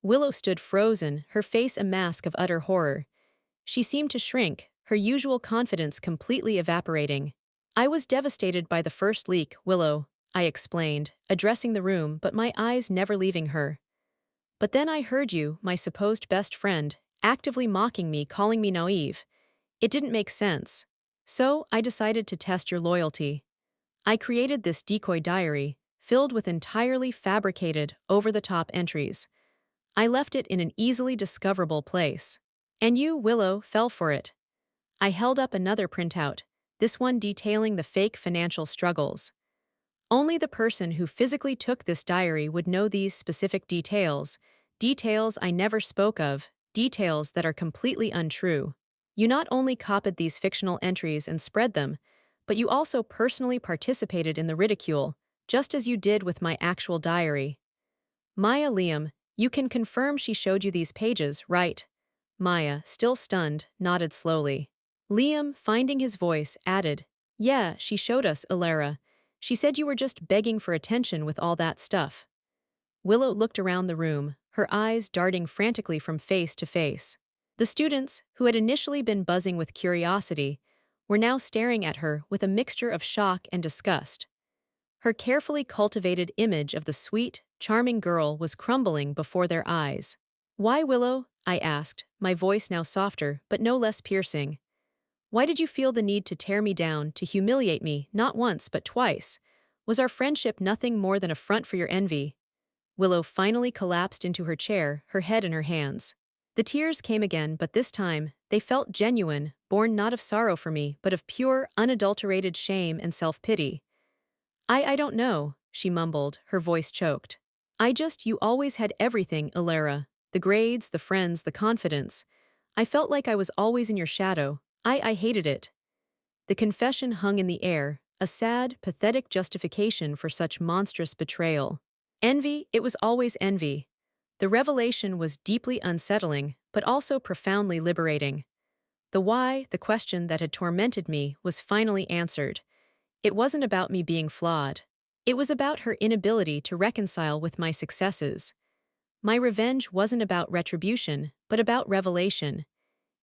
Willow stood frozen, her face a mask of utter horror. She seemed to shrink, her usual confidence completely evaporating. I was devastated by the first leak, Willow, I explained, addressing the room but my eyes never leaving her. But then I heard you, my supposed best friend, actively mocking me, calling me naive. It didn't make sense. So I decided to test your loyalty. I created this decoy diary, filled with entirely fabricated, over-the-top entries. I left it in an easily discoverable place. And you, Willow, fell for it. I held up another printout, this one detailing the fake financial struggles. Only the person who physically took this diary would know these specific details, details I never spoke of, details that are completely untrue. You not only copied these fictional entries and spread them, but you also personally participated in the ridicule, just as you did with my actual diary. Maya, Liam, you can confirm she showed you these pages, right? Maya, still stunned, nodded slowly. Liam, finding his voice, added, Yeah, she showed us, Alara. She said you were just begging for attention with all that stuff. Willow looked around the room, her eyes darting frantically from face to face. The students, who had initially been buzzing with curiosity, were now staring at her with a mixture of shock and disgust. Her carefully cultivated image of the sweet, charming girl was crumbling before their eyes. Why, Willow? I asked, my voice now softer but no less piercing. Why did you feel the need to tear me down, to humiliate me, not once but twice? Was our friendship nothing more than a front for your envy? Willow finally collapsed into her chair, her head in her hands. The tears came again, but this time, they felt genuine, born not of sorrow for me, but of pure, unadulterated shame and self-pity. I don't know, she mumbled, her voice choked. You always had everything, Alara. The grades, the friends, the confidence. I felt like I was always in your shadow. I hated it. The confession hung in the air, a sad, pathetic justification for such monstrous betrayal. Envy, it was always envy. The revelation was deeply unsettling, but also profoundly liberating. The why, the question that had tormented me, was finally answered. It wasn't about me being flawed. It was about her inability to reconcile with my successes. My revenge wasn't about retribution, but about revelation.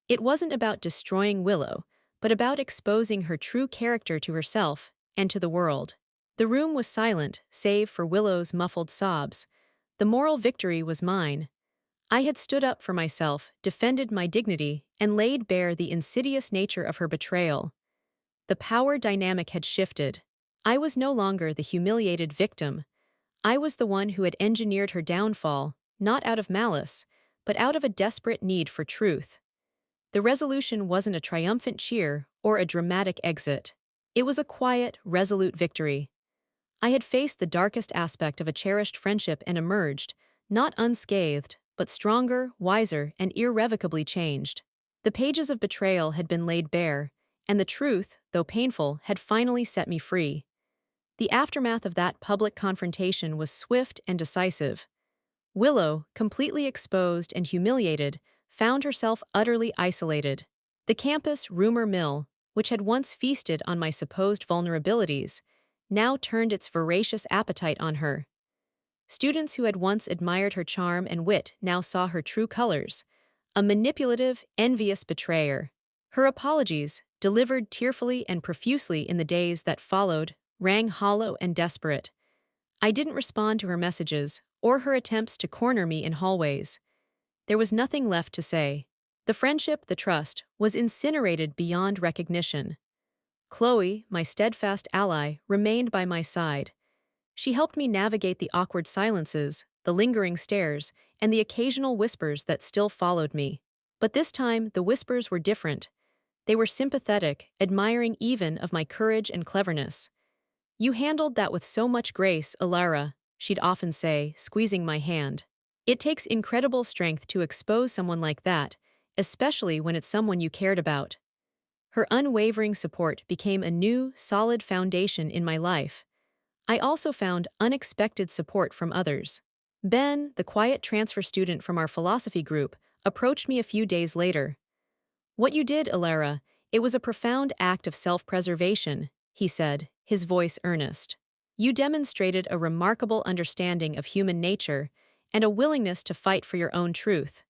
It wasn't about destroying Willow, but about exposing her true character to herself and to the world. The room was silent, save for Willow's muffled sobs. The moral victory was mine. I had stood up for myself, defended my dignity, and laid bare the insidious nature of her betrayal. The power dynamic had shifted. I was no longer the humiliated victim. I was the one who had engineered her downfall, not out of malice, but out of a desperate need for truth. The resolution wasn't a triumphant cheer or a dramatic exit. It was a quiet, resolute victory. I had faced the darkest aspect of a cherished friendship and emerged, not unscathed, but stronger, wiser, and irrevocably changed. The pages of betrayal had been laid bare, and the truth, though painful, had finally set me free. The aftermath of that public confrontation was swift and decisive. Willow, completely exposed and humiliated, found herself utterly isolated. The campus rumor mill, which had once feasted on my supposed vulnerabilities, now turned its voracious appetite on her. Students who had once admired her charm and wit now saw her true colors, a manipulative, envious betrayer. Her apologies, delivered tearfully and profusely in the days that followed, rang hollow and desperate. I didn't respond to her messages, or her attempts to corner me in hallways. There was nothing left to say. The friendship, the trust, was incinerated beyond recognition. Chloe, my steadfast ally, remained by my side. She helped me navigate the awkward silences, the lingering stares, and the occasional whispers that still followed me. But this time, the whispers were different. They were sympathetic, admiring even of my courage and cleverness. You handled that with so much grace, Alara, she'd often say, squeezing my hand. It takes incredible strength to expose someone like that, especially when it's someone you cared about. Her unwavering support became a new, solid foundation in my life. I also found unexpected support from others. Ben, the quiet transfer student from our philosophy group, approached me a few days later. What you did, Alara, it was a profound act of self-preservation, he said, his voice earnest. You demonstrated a remarkable understanding of human nature and a willingness to fight for your own truth.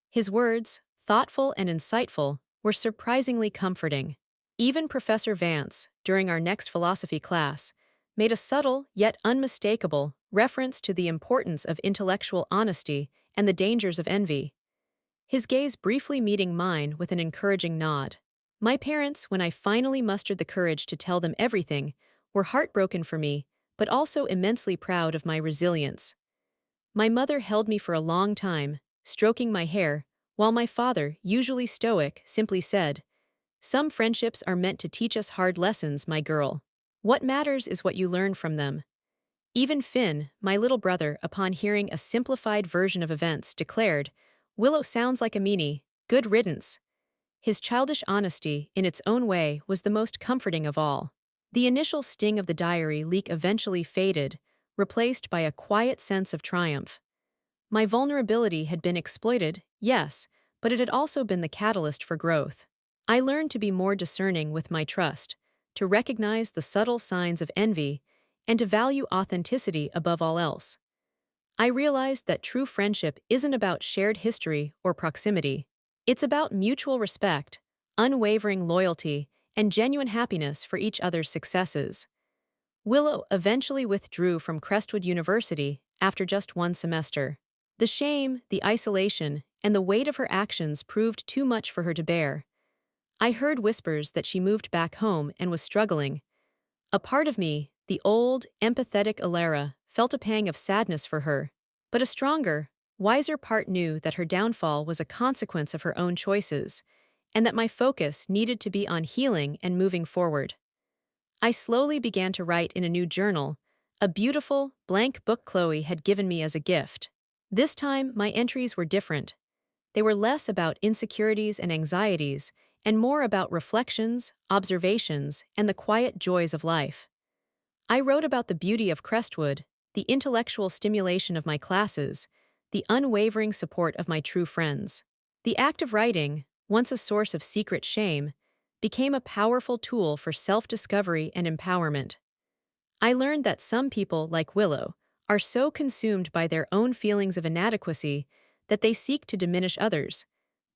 His words, thoughtful and insightful, were surprisingly comforting. Even Professor Vance, during our next philosophy class, made a subtle yet unmistakable reference to the importance of intellectual honesty and the dangers of envy. His gaze briefly meeting mine with an encouraging nod. My parents, when I finally mustered the courage to tell them everything, were heartbroken for me, but also immensely proud of my resilience. My mother held me for a long time, stroking my hair, while my father, usually stoic, simply said, "Some friendships are meant to teach us hard lessons, my girl. What matters is what you learn from them." Even Finn, my little brother, upon hearing a simplified version of events, declared, "Willow sounds like a meanie, good riddance." His childish honesty, in its own way, was the most comforting of all. The initial sting of the diary leak eventually faded, replaced by a quiet sense of triumph. My vulnerability had been exploited, yes, but it had also been the catalyst for growth. I learned to be more discerning with my trust, to recognize the subtle signs of envy, and to value authenticity above all else. I realized that true friendship isn't about shared history or proximity. It's about mutual respect, unwavering loyalty, and genuine happiness for each other's successes. Willow eventually withdrew from Crestwood University after just one semester. The shame, the isolation, and the weight of her actions proved too much for her to bear. I heard whispers that she moved back home and was struggling. A part of me, the old, empathetic Alara, felt a pang of sadness for her. But a stronger, wiser part knew that her downfall was a consequence of her own choices, and that my focus needed to be on healing and moving forward. I slowly began to write in a new journal, a beautiful, blank book Chloe had given me as a gift. This time, my entries were different. They were less about insecurities and anxieties, and more about reflections, observations, and the quiet joys of life. I wrote about the beauty of Crestwood, the intellectual stimulation of my classes, the unwavering support of my true friends. The act of writing, once a source of secret shame, became a powerful tool for self-discovery and empowerment. I learned that some people, like Willow, are so consumed by their own feelings of inadequacy that they seek to diminish others,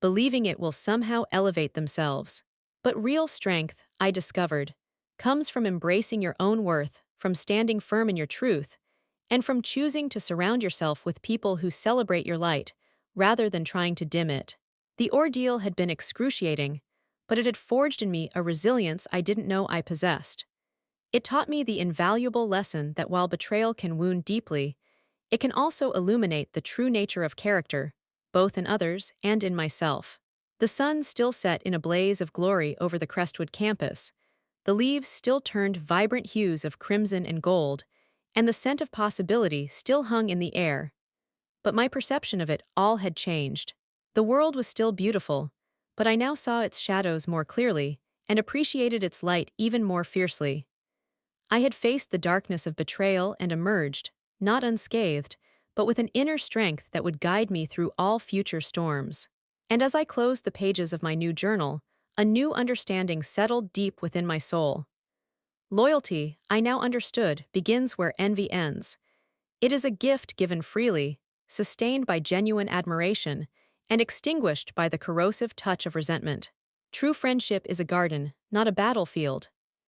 believing it will somehow elevate themselves. But real strength, I discovered, comes from embracing your own worth, from standing firm in your truth, and from choosing to surround yourself with people who celebrate your light, rather than trying to dim it. The ordeal had been excruciating, but it had forged in me a resilience I didn't know I possessed. It taught me the invaluable lesson that while betrayal can wound deeply, it can also illuminate the true nature of character, both in others and in myself. The sun still set in a blaze of glory over the Crestwood campus. The leaves still turned vibrant hues of crimson and gold, and the scent of possibility still hung in the air. But my perception of it all had changed. The world was still beautiful, but I now saw its shadows more clearly and appreciated its light even more fiercely. I had faced the darkness of betrayal and emerged, not unscathed, but with an inner strength that would guide me through all future storms. And as I closed the pages of my new journal, a new understanding settled deep within my soul. Loyalty, I now understood, begins where envy ends. It is a gift given freely, sustained by genuine admiration, and extinguished by the corrosive touch of resentment. True friendship is a garden, not a battlefield,